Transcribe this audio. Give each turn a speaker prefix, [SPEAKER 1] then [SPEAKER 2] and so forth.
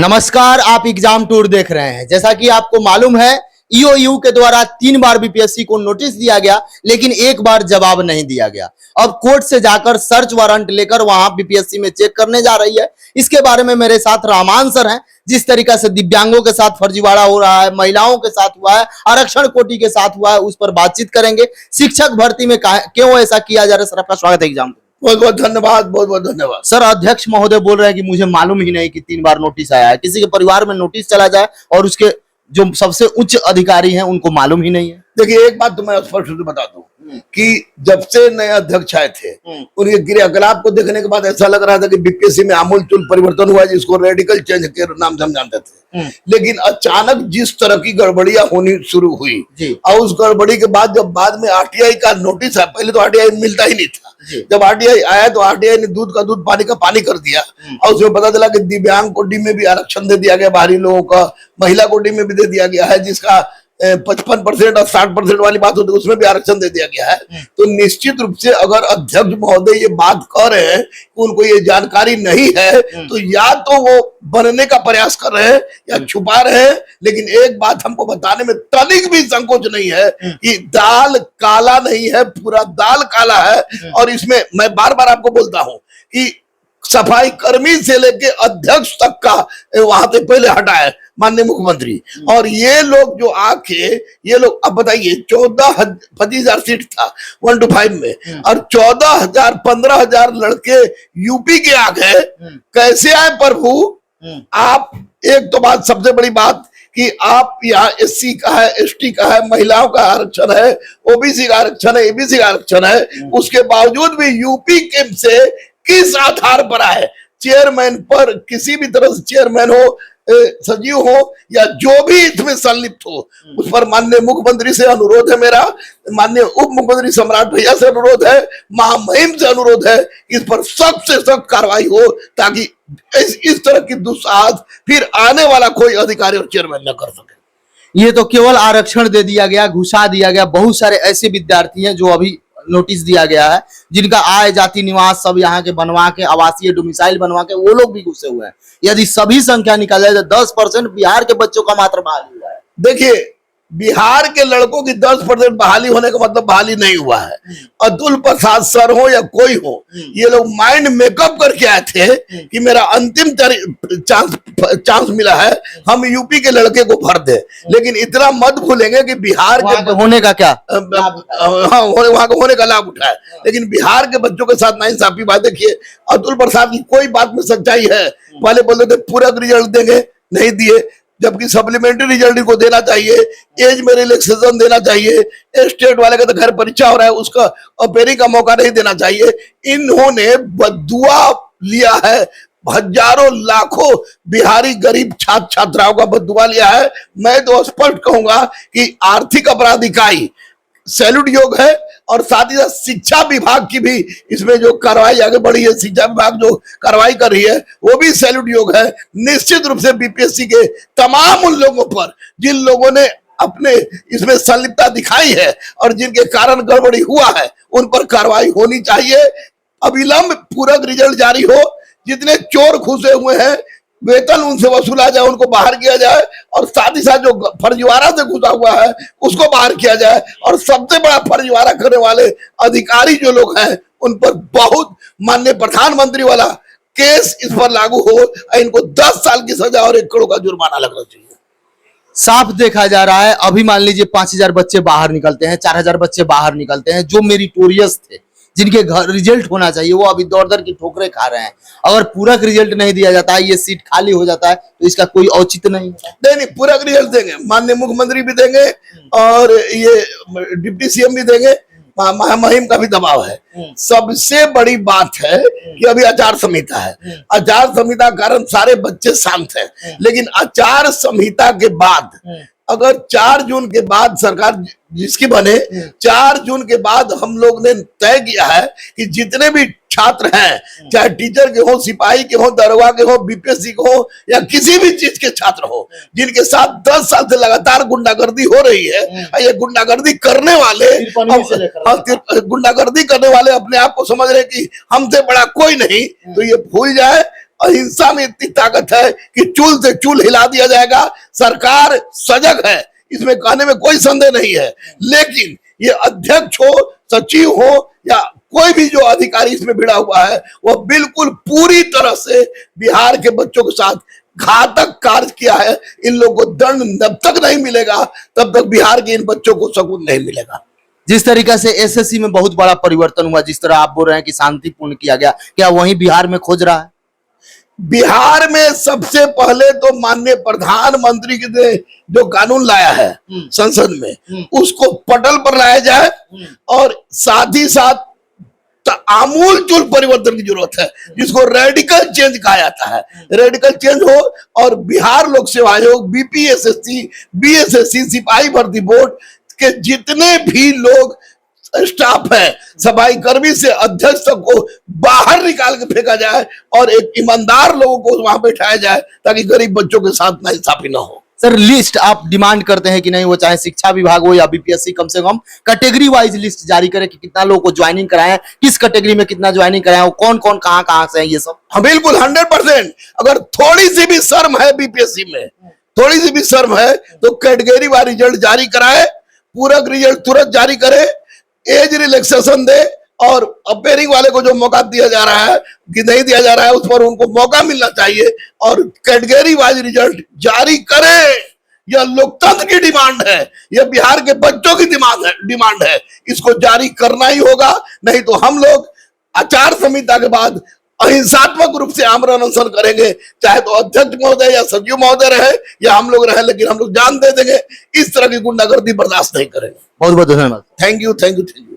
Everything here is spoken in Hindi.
[SPEAKER 1] नमस्कार, आप एग्जाम टूर देख रहे हैं। जैसा कि आपको मालूम है, ईओयू के द्वारा 3 बार बीपीएससी को नोटिस दिया गया, लेकिन एक बार जवाब नहीं दिया गया। अब कोर्ट से जाकर सर्च वारंट लेकर वहां बीपीएससी में चेक करने जा रही है। इसके बारे में मेरे साथ रहमान सर हैं। जिस तरीका से दिव्यांगों के साथ फर्जीवाड़ा हो रहा है, महिलाओं के साथ हुआ है, आरक्षण कोटि के साथ हुआ है, उस पर बातचीत करेंगे। शिक्षक भर्ती में क्यों ऐसा किया जा रहा है? सर, आपका स्वागत है एग्जाम।
[SPEAKER 2] बहुत बहुत धन्यवाद, बहुत बहुत धन्यवाद।
[SPEAKER 1] सर, अध्यक्ष महोदय बोल रहे हैं कि मुझे मालूम ही नहीं कि 3 बार नोटिस आया है। किसी के परिवार में नोटिस चला जाए और उसके जो सबसे उच्च अधिकारी हैं उनको मालूम ही नहीं है।
[SPEAKER 2] देखिए, एक बात तो मैं स्पष्ट रूप से बता दूं कि जब से नए अध्यक्ष आए थे उनके क्रियाकलाप को देखने के बाद ऐसा लग रहा था कि बीपीएससी में आमूलचूल परिवर्तन हुआ, जिसको रेडिकल चेंज के नाम से हम जानते थे। लेकिन अचानक जिस तरह की गड़बड़ियां होनी शुरू हुई और उस गड़बड़ी के बाद जब बाद में आरटीआई का नोटिस आया, पहले तो आरटीआई मिलता ही नहीं था। जब आरटीआई आया तो आरटीआई ने दूध का दूध पानी का पानी कर दिया और उसमें पता चला कि दिव्यांग कोटि में भी आरक्षण दे दिया गया, बाहरी लोगों का महिला कोटि में भी दे दिया गया है, जिसका 55% और 60% वाली बात होती है उसमें भी आरक्षण दे दिया गया है। तो निश्चित रूप से अगर अध्यक्ष महोदय ये बात कर रहे हैं कि उनको ये जानकारी नहीं है, तो या तो वो बनने का प्रयास कर रहे हैं या छुपा रहे हैं। लेकिन एक बात हमको बताने में तनिक भी संकोच नहीं है कि दाल काला नहीं है, पूरा दाल काला है। और इसमें मैं बार बार आपको बोलता हूं कि सफाई कर्मी से लेके अध्यक्ष तक का वहां से पहले हटाए माननीय मुख्यमंत्री। और ये लोग जो आके ये लोग, अब बताइए, 25,000 सीट था 1 to 5 में और 14,000 15,000 लड़के यूपी के आ गए। कैसे आए प्रभु आप? एक तो बात, सबसे बड़ी बात कि आप यहाँ एससी का है, एसटी का है, महिलाओं का आरक्षण है, ओबीसी का आरक्षण है, एबीसी का आरक्षण है, उसके बावजूद भी यूपी के से किस आधार पर आए? चेयरमैन पर, किसी भी तरह से चेयरमैन हो, सचिव हो या जो भी इसमें संलिप्त हो, उस पर माननीय मुख्यमंत्री से अनुरोध है मेरा, माननीय उप मुख्यमंत्री सम्राट भैया से अनुरोध है, महामहिम से अनुरोध है, इस पर सख्त से सख्त कार्रवाई हो ताकि इस तरह की दुस्साहस फिर आने वाला कोई अधिकारी और चेयरमैन न कर सके।
[SPEAKER 1] ये तो केवल आरक्षण दे दिया गया, घुसा दिया गया। बहुत सारे ऐसे विद्यार्थी हैं जो अभी नोटिस दिया गया है, जिनका आय, जाति, निवास सब यहाँ के बनवा के, आवासीय डोमिसाइल बनवा के वो लोग भी घुसे हुए हैं। यदि सभी संख्या निकाला जाए तो 10% बिहार के बच्चों का मात्र बहाली हुआ है।
[SPEAKER 2] देखिए, बिहार के लड़कों की 10% बहाली होने का मतलब बहाली नहीं हुआ है। अतुल प्रसाद सर हो या कोई हो, ये लोग माइंड मेकअप करके आए थे कि मेरा अंतिम चांस मिला है, हम यूपी के लड़के को भर दे। लेकिन इतना मत भूलेंगे कि बिहार के
[SPEAKER 1] होने का क्या,
[SPEAKER 2] वहां का होने का लाभ उठाए, लेकिन बिहार के बच्चों के साथ नाइंसाफी बात। देखिए, अतुल प्रसाद की कोई बात में सच्चाई है। पहले बोलते थे पूरा रिजल्ट देंगे, नहीं दिए, जबकि सप्लीमेंट्री रिजल्ट को देना चाहिए, एज में रिलैक्सेशन देना चाहिए, स्टेट वाले का तो घर परीक्षा हो रहा है, उसका अपेयरिंग का मौका नहीं देना चाहिए। इन्होंने बद्दुआ लिया है, हजारों लाखों बिहारी गरीब छात्र छात्राओं का बद्दुआ लिया है। मैं तो स्पष्ट कहूंगा कि आर्थिक अपराध इकाई सैल्यूट योग है, और साथ ही साथ शिक्षा विभाग की भी इसमें जो कार्रवाई आगे बढ़ी है, शिक्षा विभाग जो कार्रवाई कर रही है वो भी सैल्यूट योग है। निश्चित रूप से बीपीएससी के तमाम उन लोगों पर जिन लोगों ने अपने इसमें संलिप्तता दिखाई है और जिनके कारण गड़बड़ी हुआ है, उन पर कार्रवाई होनी चाहिए। अविलंब पूरक रिजल्ट जारी हो, जितने चोर घुसे हुए हैं वेतन उनसे वसूला जाए, उनको बाहर किया जाए, और साथ ही साथ जो फर्जीवाड़ा से घुसा हुआ है उसको बाहर किया जाए। और सबसे बड़ा फर्जीवाड़ा करने वाले अधिकारी जो लोग हैं उन पर बहुत माननीय प्रधानमंत्री वाला केस इस पर लागू हो, इनको 10 साल की सजा और 1 करोड़ का जुर्माना लगना चाहिए।
[SPEAKER 1] साफ देखा जा रहा है, अभी मान लीजिए 5,000 बच्चे बाहर निकलते हैं, 4,000 बच्चे बाहर निकलते हैं, जो मेरिटोरियस थे, जिनके घर रिजल्ट होना चाहिए, वो अभी दौड़ दौड़ की ठोकरें खा रहे हैं। अगर पूरक रिजल्ट नहीं दिया जाता है, ये सीट खाली हो जाता है, तो इसका कोई औचित्य नहीं है।
[SPEAKER 2] नहीं, पूरक रिजल्ट देंगे, माननीय मुख्यमंत्री भी देंगे और ये डिप्टी सीएम भी देंगे, महामहिम का भी दबाव है। सबसे बड़ी बात है कि अभी आचार संहिता है, आचार संहिता कारण सारे बच्चे शांत हैं। लेकिन आचार संहिता के बाद अगर 4 जून के बाद सरकार जिसकी बने, 4 जून के बाद हम लोग ने तय किया है कि जितने भी छात्र हैं, चाहे टीचर के हो, सिपाही के हो, दरोगा के हो, बीपीएससी के हो या किसी भी चीज के छात्र हो, जिनके साथ 10 साल से लगातार गुंडागर्दी हो रही है, ये गुंडागर्दी करने वाले अपने आप को समझ रहे कि हमसे बड़ा कोई नहीं, तो ये भूल जाए अहिंसा में इतनी ताकत है कि चूल से चूल हिला दिया जाएगा। सरकार सजग है, इसमें कहने में कोई संदेह नहीं है, लेकिन ये अध्यक्ष हो, सचिव हो या कोई भी जो अधिकारी इसमें भिड़ा हुआ है, वह बिल्कुल पूरी तरह से बिहार के बच्चों के साथ घातक कार्य किया है। इन लोगों को दंड जब तक नहीं मिलेगा तब तक बिहार के इन बच्चों को सुकून नहीं मिलेगा।
[SPEAKER 1] जिस तरीके से एसएससी में बहुत बड़ा परिवर्तन हुआ, जिस तरह आप बोल रहे हैं कि शांतिपूर्ण किया गया, क्या वही बिहार में खोज रहा है?
[SPEAKER 2] बिहार में सबसे पहले तो माननीय प्रधानमंत्री के ने जो कानून लाया है संसद में, उसको पटल पर लाया जाए और साथ ही साथ आमूल चूल परिवर्तन की जरूरत है, जिसको रेडिकल चेंज कहा जाता है। रेडिकल चेंज हो और बिहार लोक सेवा आयोग, बीपीएसएससी, बीएसएससी, सिपाही भर्ती बोर्ड के जितने भी लोग स्टाफ है, सफाई कर्मी से अध्यक्ष तक को बाहर निकाल के फेंका जाए और एक ईमानदार लोगों को वहां बैठाया जाए, ताकि गरीब बच्चों के साथ नाइंसाफी न हो।
[SPEAKER 1] सर, लिस्ट आप डिमांड करते हैं कि नहीं, वो चाहे शिक्षा विभाग हो या बीपीएससी, कम से कम कैटेगरी वाइज लिस्ट जारी करे कि कितना लोगों को ज्वाइनिंग कराए, किस कैटेगरी में कितना ज्वाइनिंग कराए, कौन कौन कहां से है, ये सब।
[SPEAKER 2] हाँ बिल्कुल 100%। अगर थोड़ी सी भी शर्म है बीपीएससी में, थोड़ी सी भी शर्म है, तो कैटेगरी वाइज रिजल्ट जारी कराए, पूरक रिजल्ट तुरंत जारी करे, एज रिलैक्सेशन दे, और अपेयरिंग वाले को जो मौका दिया जा रहा है कि नहीं दिया जा रहा है, उस पर उनको मौका मिलना चाहिए और कैटेगरी वाइज रिजल्ट जारी करे। यह लोकतंत्र की डिमांड है, यह बिहार के बच्चों की डिमांड है। इसको जारी करना ही होगा, नहीं तो हम लोग आचार संहिता के बाद अहिंसात्मक रूप से आमरण अनशन करेंगे, चाहे तो अध्यक्ष महोदय या सचिव महोदय रहे या हम लोग रहे, लेकिन हम लोग जान दे देंगे, इस तरह की गुंडागर्दी बर्दाश्त नहीं करेंगे।
[SPEAKER 1] बहुत बहुत धन्यवाद।
[SPEAKER 2] Thank you, thank you, thank you.